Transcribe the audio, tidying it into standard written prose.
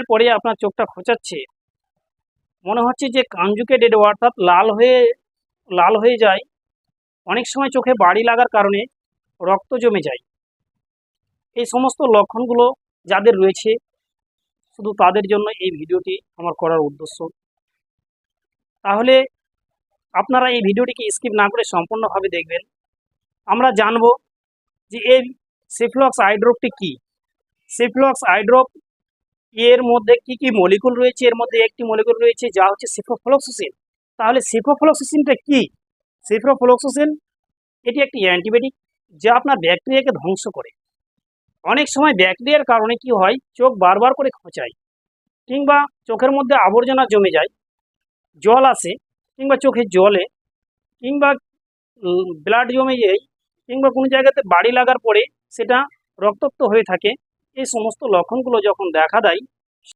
পরে আপনার চোখটা খোঁচাচ্ছে, মনে হচ্ছে যে কনজুগেটেড অর্থাৎ লাল হয়ে যায়, অনেক সময় চোখে বাড়ি লাগার কারণে রক্ত জমে যায়। এই সমস্ত লক্ষণগুলো যাদের রয়েছে শুধু তাদের জন্য এই ভিডিওটি আমার করার উদ্দেশ্য। তাহলে আপনারা এই ভিডিওটিকে স্কিপ না করে সম্পূর্ণভাবে দেখবেন। আমরা জানব যে এই সিফ্লক্স আই ড্রপটি কী। সিফ্লক্স আই ড্রপ এর মধ্যে কি কি মলিকুল রয়েছে, এর মধ্যে একটি মলিকুল রয়েছে যা হচ্ছে সিপ্রোফ্লক্সাসিন। তাহলে সিপ্রোফ্লক্সাসিনটা কি? সিপ্রোফ্লক্সাসিন এটি একটি অ্যান্টিবায়োটিক যা আপনার ব্যাকটেরিয়াকে ধ্বংস করে। অনেক সময় ব্যাকটেরিয়ার কারণে কি হয়, চোখ বারবার করে খোঁচায়, কিংবা চোখের মধ্যে আবর্জনা জমে যায়, জল আসে, কিংবা চোখে জলে, কিংবা ব্লাড জমে যায়, কিংবা কোনো জায়গাতে বাড়ি লাগার পরে সেটা রক্তাক্ত হয়ে থাকে। এই সমস্ত লক্ষণগুলো যখন দেখা দেয়